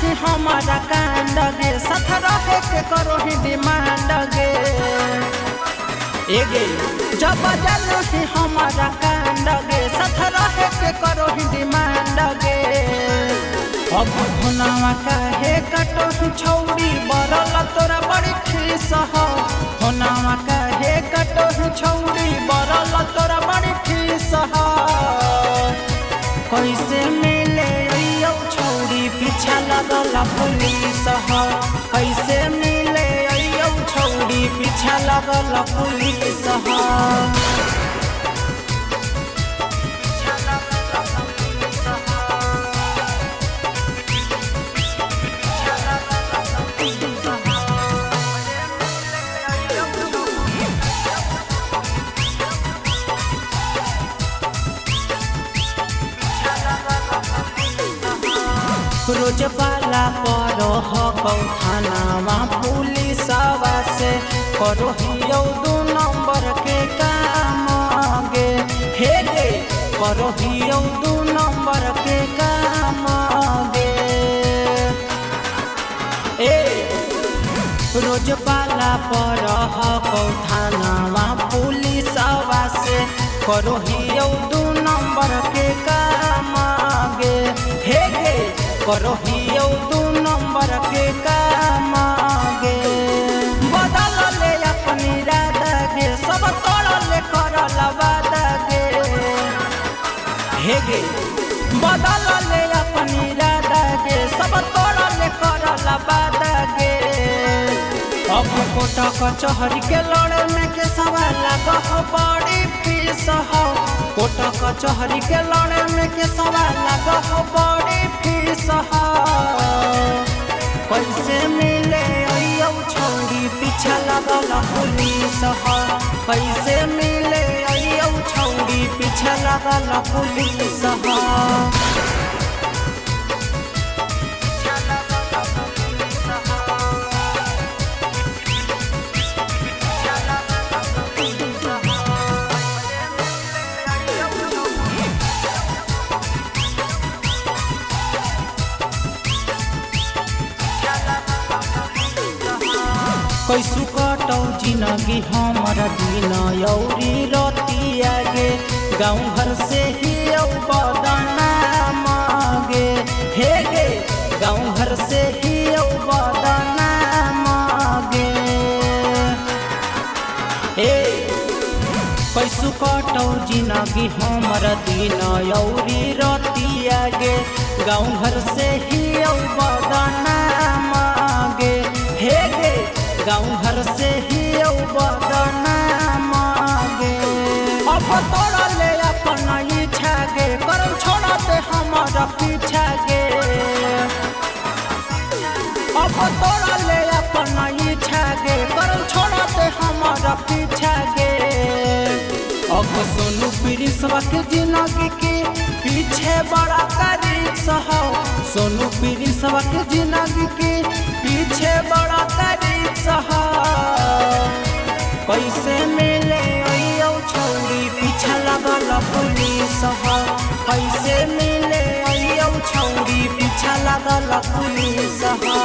नहीं हमारा कांड गे, साथ रहे के करो ही डिमांड गे। एगे जब नहीं हमारा कांड गे, साथ रहे के करो ही डिमांड गे। अब होनावा काहे कटो ही छौड़ी, बरल तोरा बड़ी खीस हो। होनावा काहे कटो ही छौड़ी, बरल तोरा बड़ी खीस हो। कैसे मिले अइयो छौड़ी, पीछा लगल पुलिस हो। कैसे मिले अइयो छौड़ी, पीछा लगल पुलिस हो। रोज वाला परो हो थानावा पुलिसवा से, करो हियो 2 नंबर के काम गे। हे गे करो हियो 2 नंबर के काम गे। ए रोज वाला परो हो थानावा पुलिसवा से, करो हियो 2 नंबर के काम गे। हे गे करो हियो 2 नंबर के काम गे। बदल ले अपनी राधा गे, सब तोड़ ले करल वादा गे। हे गे बदल ले अपनी राधा गे, सब तोड़ ले करल वादा गे। अब कोर्ट कचहरी के लड़े में के सवाल लगो बड़ी फीस हो। कोर्ट कचहरी के लड़े में के सवाल लगो बड़ी फीस हो। कैसे मिले अइयो छौड़ी, पीछा लगल पुलिस हो। कैसे मिले अइयो छौड़ी, पीछा लगल पुलिस हो। कैसु कटौ जिंदगी हमर दिन यौरी रतिया गे। गाँव घर से ही बदनाम गे। हे गे गाँव घर से ही बदनाम गे। ए कैसु कटौ जिंदगी हमर दिन यौरी रतिया गे। गाँव घर से ही बदनाम गे। हे गे गाँव घर से ही बदनाम गे। अब तोड़ा ले अपना इच्छा गे, करम छोड़ा दे हमारा पीछा गे। अब तोड़ा ले अपना इच्छा गे, करम छोड़ा दे हमारा पीछा गे। अब सोनू प्रिंसवा के जिंदगी के पीछे बड़ा करीस हो। सोनू प्रिंसवा के जिंदगी के पीछे बड़ा करीस हो। कैसे मिले अइयो छौड़ी, पीछा लगल पुलिस हो। कैसे मिले अइयो छौड़ी, पीछा लगल पुलिस हो।